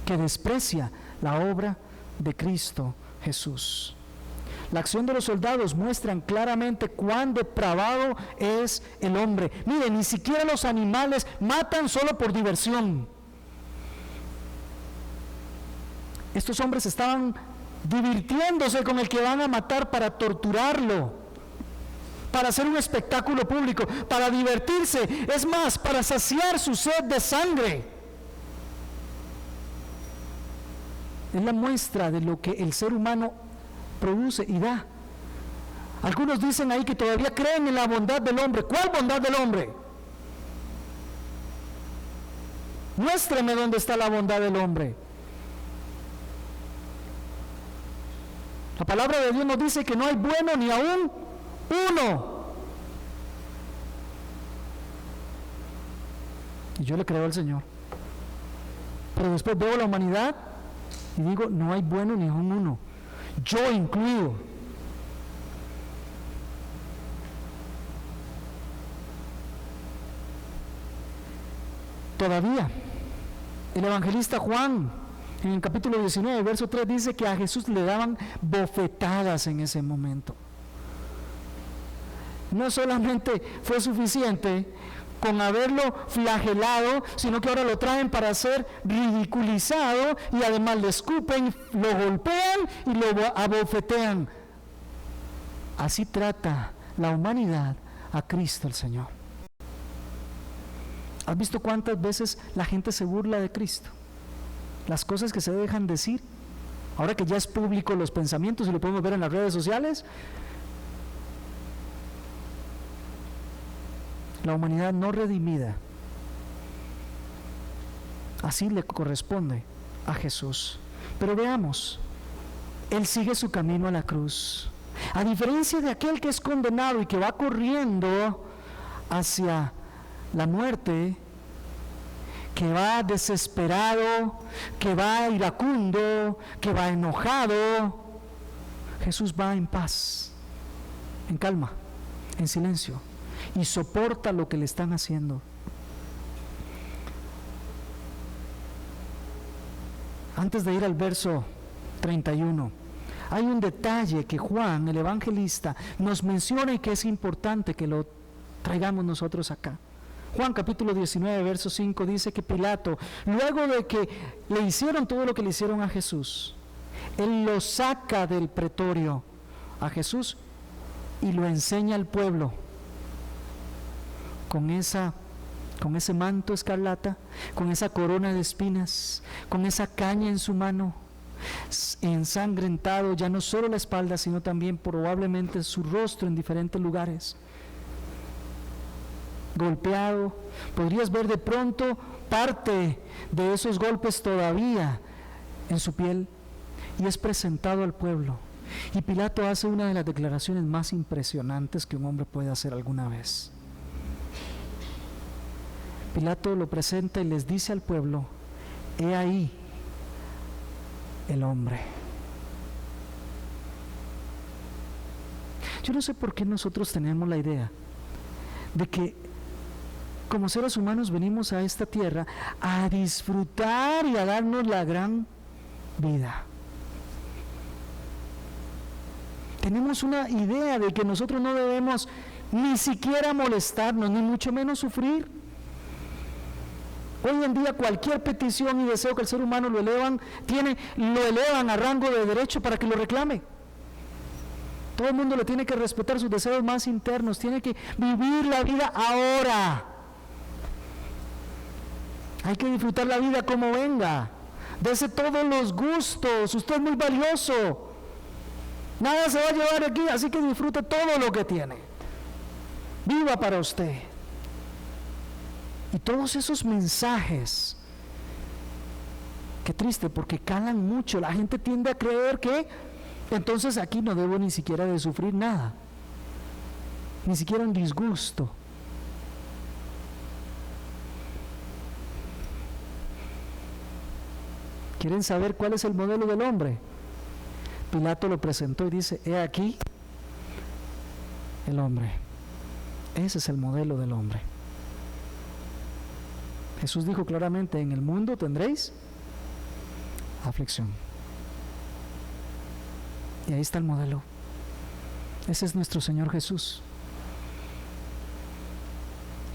que desprecia la obra de Cristo Jesús. La acción de los soldados muestran claramente cuán depravado es el hombre. Miren, ni siquiera los animales matan solo por diversión. Estos hombres estaban divirtiéndose con el que van a matar para torturarlo, para hacer un espectáculo público, para divertirse, es más, para saciar su sed de sangre. Es la muestra de lo que el ser humano produce y da. Algunos dicen ahí que todavía creen en la bondad del hombre. ¿Cuál bondad del hombre? Muéstreme dónde está la bondad del hombre. La palabra de Dios nos dice que no hay bueno ni aún uno. Y yo le creo al Señor. Pero después veo la humanidad y digo, no hay bueno ni aún uno. Yo incluido. Todavía, el evangelista Juan, en el capítulo 19, verso 3, dice que a Jesús le daban bofetadas en ese momento. No solamente fue suficiente con haberlo flagelado, sino que ahora lo traen para ser ridiculizado y además le escupen, lo golpean y lo abofetean. Así trata la humanidad a Cristo el Señor. ¿Has visto cuántas veces la gente se burla de Cristo? Las cosas que se dejan decir, ahora que ya es público los pensamientos y lo podemos ver en las redes sociales. La humanidad no redimida, así le corresponde a Jesús. Pero veamos, Él sigue su camino a la cruz. A diferencia de aquel que es condenado y que va corriendo hacia la muerte, que va desesperado, que va iracundo, que va enojado, Jesús va en paz, en calma, en silencio, y soporta lo que le están haciendo. Antes de ir al verso 31, hay un detalle que Juan, el evangelista, nos menciona y que es importante que lo traigamos nosotros acá. Juan capítulo 19, verso 5 dice que Pilato, luego de que le hicieron todo lo que le hicieron a Jesús, él lo saca del pretorio a Jesús y lo enseña al pueblo con ese manto escarlata, con esa corona de espinas, con esa caña en su mano, ensangrentado ya no solo la espalda, sino también probablemente su rostro en diferentes lugares, golpeado. Podrías ver de pronto parte de esos golpes todavía en su piel, y es presentado al pueblo. Y Pilato hace una de las declaraciones más impresionantes que un hombre puede hacer alguna vez. Pilato lo presenta y les dice al pueblo: he ahí el hombre. Yo no sé por qué nosotros tenemos la idea de que como seres humanos venimos a esta tierra a disfrutar y a darnos la gran vida. Tenemos una idea de que nosotros no debemos ni siquiera molestarnos, ni mucho menos sufrir. Hoy en día cualquier petición y deseo que el ser humano lo elevan a rango de derecho para que lo reclame. Todo el mundo le tiene que respetar sus deseos más internos, tiene que vivir la vida ahora. Hay que disfrutar la vida como venga. Dese todos los gustos, usted es muy valioso. Nada se va a llevar aquí, así que disfrute todo lo que tiene. Viva para usted. Y todos esos mensajes, qué triste, porque calan mucho. La gente tiende a creer que entonces aquí no debo ni siquiera de sufrir nada, ni siquiera un disgusto. ¿Quieren saber cuál es el modelo del hombre? Pilato lo presentó y dice: he aquí el hombre. Ese es el modelo del hombre. Jesús dijo claramente: en el mundo tendréis aflicción. Y ahí está el modelo. Ese es nuestro Señor Jesús.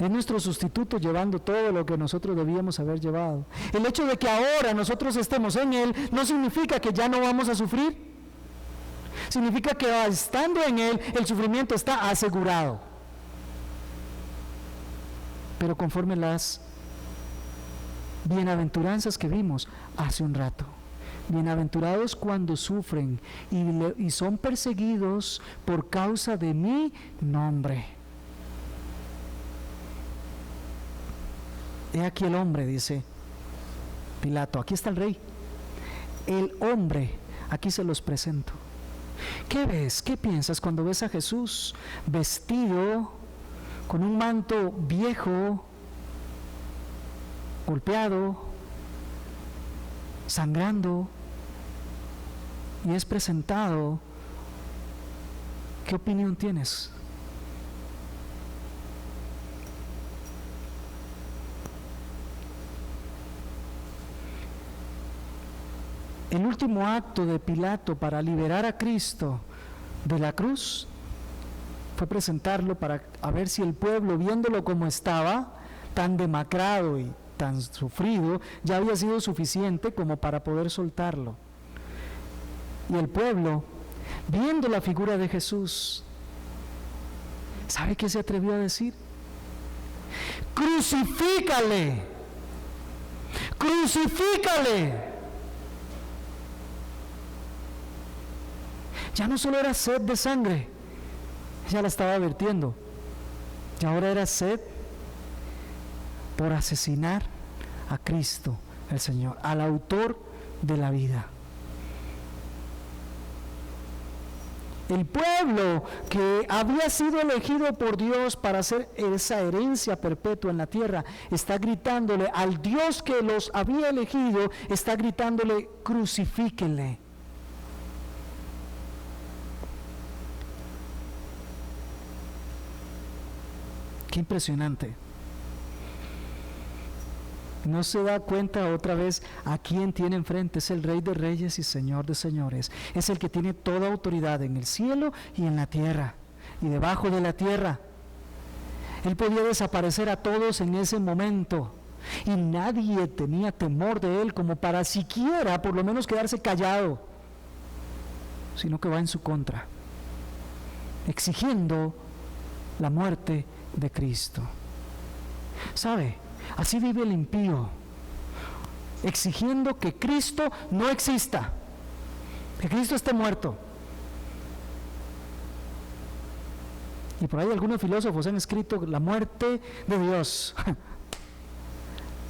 Es nuestro sustituto, llevando todo lo que nosotros debíamos haber llevado. El hecho de que ahora nosotros estemos en Él no significa que ya no vamos a sufrir. Significa que estando en Él, el sufrimiento está asegurado. Pero conforme las bienaventuranzas que vimos hace un rato. Bienaventurados cuando sufren y son perseguidos por causa de mi nombre. He aquí el hombre, dice Pilato. Aquí está el rey. El hombre, aquí se los presento. ¿Qué ves? ¿Qué piensas cuando ves a Jesús vestido con un manto viejo, golpeado, sangrando, y es presentado? ¿Qué opinión tienes? El último acto de Pilato para liberar a Cristo de la cruz fue presentarlo para ver si el pueblo, viéndolo como estaba, tan demacrado y tan sufrido, ya había sido suficiente como para poder soltarlo. Y el pueblo, viendo la figura de Jesús, ¿sabe qué se atrevió a decir? ¡Crucifícale! ¡Crucifícale! Ya no solo era sed de sangre, ya la estaba vertiendo, y ahora era sed por asesinar a Cristo el Señor, al autor de la vida. El pueblo que había sido elegido por Dios para hacer esa herencia perpetua en la tierra, está gritándole al Dios que los había elegido, está gritándole: crucifíquenle. Qué impresionante. No se da cuenta otra vez a quién tiene enfrente. Es el Rey de Reyes y Señor de Señores. Es el que tiene toda autoridad en el cielo y en la tierra y debajo de la tierra. Él podía desaparecer a todos en ese momento y nadie tenía temor de él como para siquiera por lo menos quedarse callado, sino que va en su contra, exigiendo la muerte de Cristo. ¿Sabe? Así vive el impío, exigiendo que Cristo no exista, que Cristo esté muerto. Y por ahí algunos filósofos han escrito la muerte de Dios.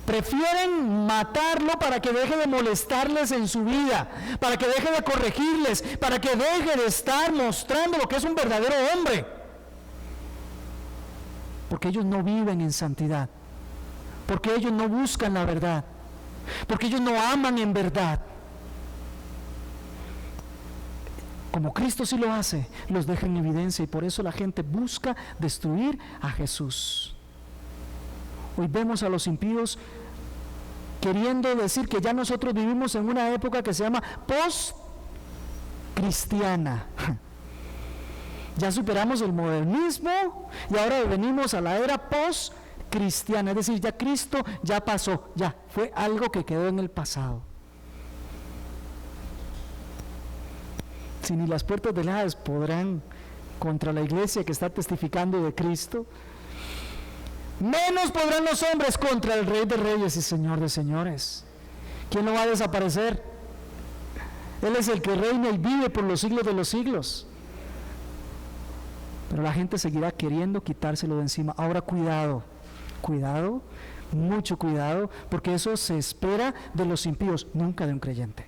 Prefieren matarlo para que deje de molestarles en su vida, para que deje de corregirles, para que deje de estar mostrando lo que es un verdadero hombre. Porque ellos no viven en santidad, porque ellos no buscan la verdad, porque ellos no aman en verdad. Como Cristo sí lo hace, los deja en evidencia y por eso la gente busca destruir a Jesús. Hoy vemos a los impíos queriendo decir que ya nosotros vivimos en una época que se llama post-cristiana. Ya superamos el modernismo y ahora venimos a la era post-cristiana, es decir, ya Cristo ya pasó, ya fue algo que quedó en el pasado. Si ni las puertas del Hades podrán contra la iglesia que está testificando de Cristo, menos podrán los hombres contra el Rey de Reyes y Señor de Señores. ¿Quién no va a desaparecer? Él es el que reina y vive por los siglos de los siglos. Pero la gente seguirá queriendo quitárselo de encima. Ahora cuidado, cuidado, mucho cuidado, porque eso se espera de los impíos, nunca de un creyente.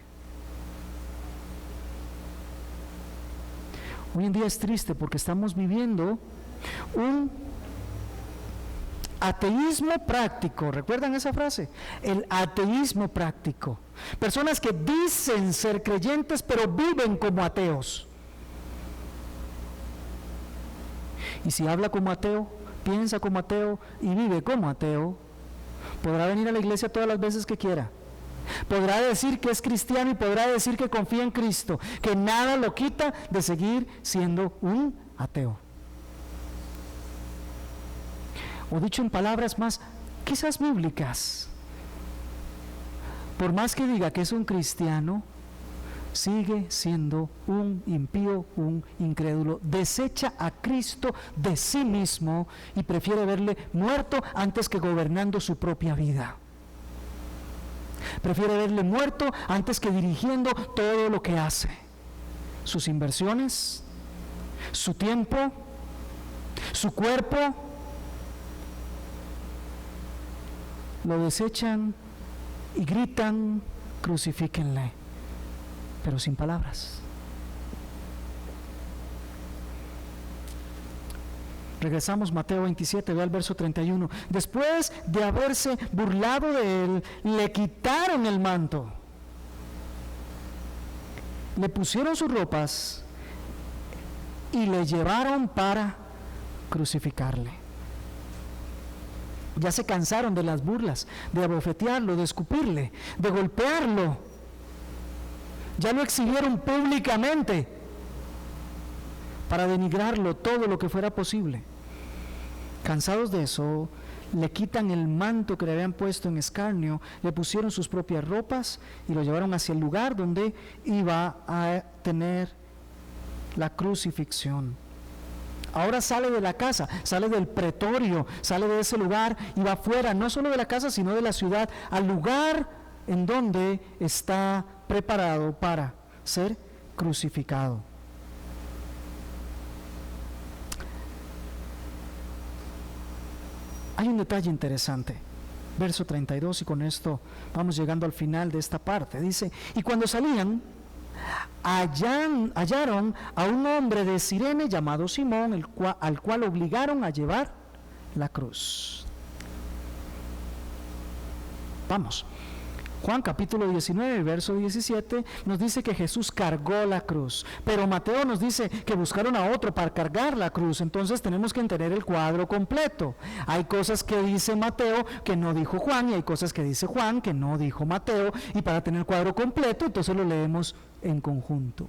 Hoy en día es triste porque estamos viviendo un ateísmo práctico. ¿Recuerdan esa frase? El ateísmo práctico. Personas que dicen ser creyentes pero viven como ateos. Y si habla como ateo, piensa como ateo y vive como ateo, podrá venir a la iglesia todas las veces que quiera. Podrá decir que es cristiano y podrá decir que confía en Cristo, que nada lo quita de seguir siendo un ateo. O dicho en palabras más, quizás bíblicas, por más que diga que es un cristiano, sigue siendo un impío, un incrédulo, desecha a Cristo de sí mismo y prefiere verle muerto antes que gobernando su propia vida. Prefiere verle muerto antes que dirigiendo todo lo que hace. Sus inversiones, su tiempo, su cuerpo, lo desechan y gritan, crucifíquenle, pero sin palabras. Regresamos, Mateo 27, ve al verso 31. Después de haberse burlado de él, le quitaron el manto, le pusieron sus ropas y le llevaron para crucificarle. Ya se cansaron de las burlas, de abofetearlo, de escupirle, de golpearlo. Ya lo exhibieron públicamente para denigrarlo todo lo que fuera posible. Cansados de eso, le quitan el manto que le habían puesto en escarnio, le pusieron sus propias ropas y lo llevaron hacia el lugar donde iba a tener la crucifixión. Ahora sale de la casa, sale del pretorio, sale de ese lugar y va fuera, no solo de la casa, sino de la ciudad, al lugar en donde está preparado para ser crucificado. Hay un detalle interesante, verso 32, y con esto vamos llegando al final de esta parte. Dice, y cuando salían, hallaron a un hombre de Cirene llamado Simón, al cual obligaron a llevar la cruz. Vamos, Juan capítulo 19, verso 17 nos dice que Jesús cargó la cruz, pero Mateo nos dice que buscaron a otro para cargar la cruz. Entonces tenemos que entender el cuadro completo. Hay cosas que dice Mateo que no dijo Juan, y hay cosas que dice Juan que no dijo Mateo, y para tener el cuadro completo entonces lo leemos en conjunto.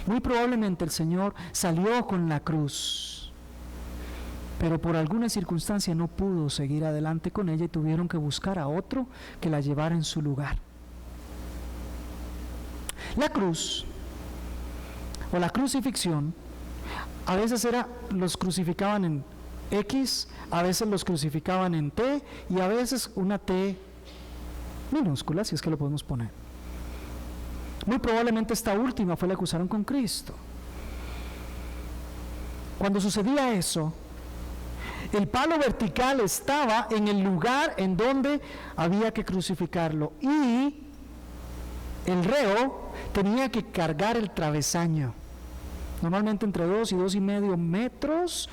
Muy probablemente el Señor salió con la cruz, pero por alguna circunstancia no pudo seguir adelante con ella y tuvieron que buscar a otro que la llevara en su lugar. La cruz o la crucifixión a veces los crucificaban en X, a veces los crucificaban en T, y a veces una T minúscula, si es que lo podemos poner. Muy probablemente esta última fue la que usaron con Cristo. Cuando sucedía eso, el palo vertical estaba en el lugar en donde había que crucificarlo, y el reo tenía que cargar el travesaño, normalmente entre 2 y 2,5 metros,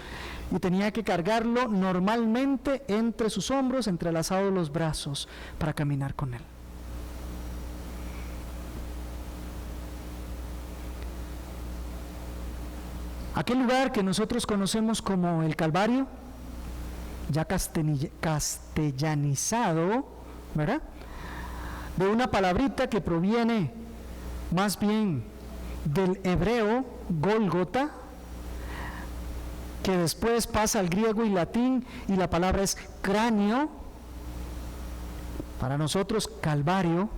y tenía que cargarlo normalmente entre sus hombros, entrelazados los brazos, para caminar con él. Aquel lugar que nosotros conocemos como el Calvario, ya castellanizado, ¿verdad?, de una palabrita que proviene más bien del hebreo Gólgota, que después pasa al griego y latín, y la palabra es cráneo, para nosotros Calvario,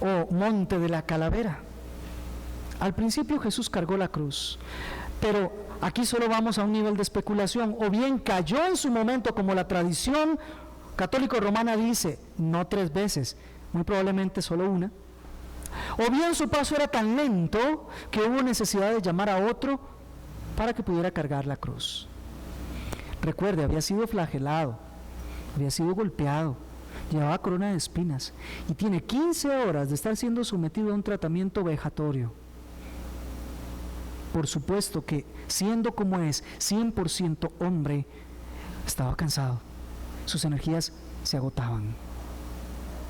o monte de la calavera. Al principio Jesús cargó la cruz, pero aquí solo vamos a un nivel de especulación. O bien cayó en su momento, como la tradición católico-romana dice, no 3 veces, muy probablemente solo una. O bien su paso era tan lento que hubo necesidad de llamar a otro para que pudiera cargar la cruz. Recuerde, había sido flagelado, había sido golpeado, llevaba corona de espinas y tiene 15 horas de estar siendo sometido a un tratamiento vejatorio. Por supuesto que, siendo como es 100% hombre, estaba cansado, sus energías se agotaban,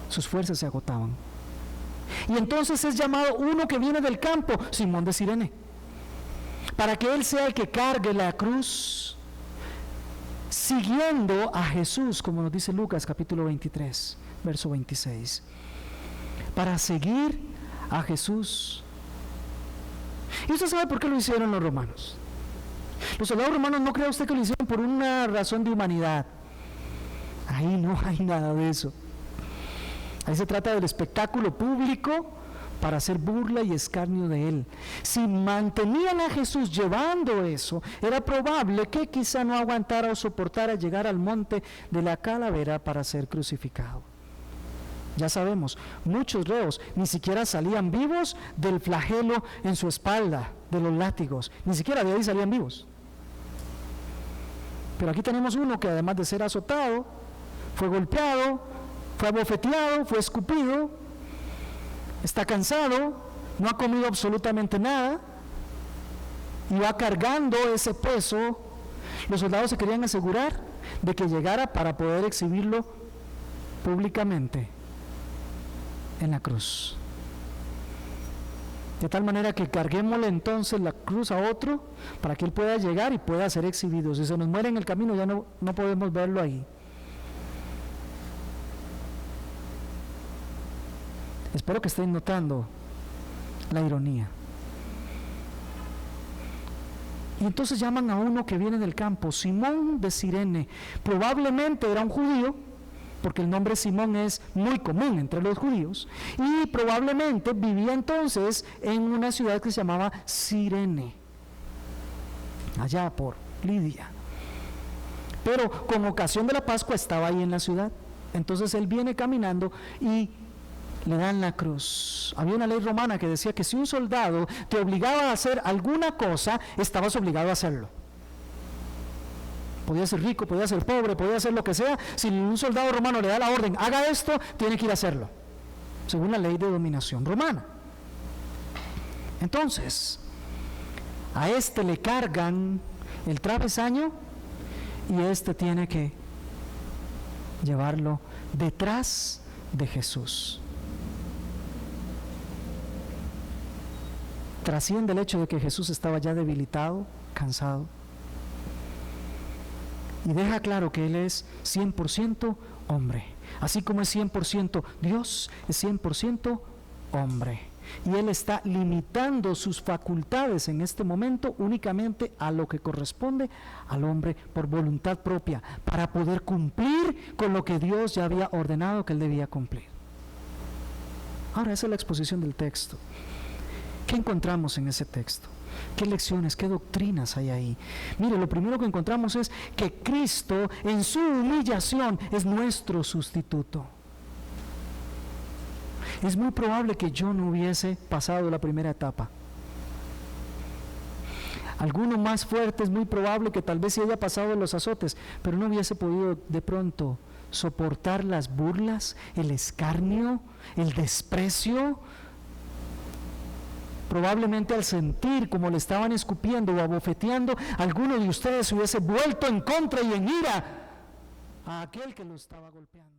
sus fuerzas se agotaban. Y entonces es llamado uno que viene del campo, Simón de Cirene, para que él sea el que cargue la cruz, siguiendo a Jesús, como nos dice Lucas capítulo 23, verso 26. Para seguir a Jesús. ¿Y usted sabe por qué lo hicieron los romanos? Los soldados romanos, no crea usted que lo hicieron por una razón de humanidad. Ahí no hay nada de eso. Ahí se trata del espectáculo público para hacer burla y escarnio de él. Si mantenían a Jesús llevando eso, era probable que quizá no aguantara o soportara llegar al monte de la calavera para ser crucificado. Ya sabemos, muchos reos ni siquiera salían vivos del flagelo en su espalda, de los látigos, ni siquiera de ahí salían vivos. Pero aquí tenemos uno que, además de ser azotado, fue golpeado, fue abofeteado, fue escupido, está cansado, no ha comido absolutamente nada y va cargando ese peso. Los soldados se querían asegurar de que llegara para poder exhibirlo públicamente en la cruz. De tal manera que carguémosle entonces la cruz a otro para que él pueda llegar y pueda ser exhibido. Si se nos muere en el camino ya no podemos verlo ahí. Espero que estén notando la ironía. Y entonces llaman a uno que viene del campo, Simón de Cirene. Probablemente era un judío, porque el nombre Simón es muy común entre los judíos, y probablemente vivía entonces en una ciudad que se llamaba Cirene, allá por Lidia. Pero con ocasión de la Pascua estaba ahí en la ciudad. Entonces él viene caminando y le dan la cruz. Había una ley romana que decía que si un soldado te obligaba a hacer alguna cosa, estabas obligado a hacerlo. Podía ser rico, podía ser pobre, podía ser lo que sea. Si un soldado romano le da la orden, haga esto, tiene que ir a hacerlo, según la ley de dominación romana. Entonces, a este le cargan el travesaño y este tiene que llevarlo detrás de Jesús. Trasciende el hecho de que Jesús estaba ya debilitado, cansado, y deja claro que Él es 100% hombre. Así como es 100% Dios, es 100% hombre. Y Él está limitando sus facultades en este momento únicamente a lo que corresponde al hombre por voluntad propia, para poder cumplir con lo que Dios ya había ordenado que Él debía cumplir. Ahora, esa es la exposición del texto. ¿Qué encontramos en ese texto? ¿Qué lecciones, qué doctrinas hay ahí? Mire, lo primero que encontramos es que Cristo en su humillación es nuestro sustituto. Es muy probable que yo no hubiese pasado la primera etapa. Alguno más fuerte es muy probable que tal vez sí haya pasado los azotes, pero no hubiese podido de pronto soportar las burlas, el escarnio, el desprecio. Probablemente al sentir como le estaban escupiendo o abofeteando, alguno de ustedes se hubiese vuelto en contra y en ira a aquel que lo estaba golpeando.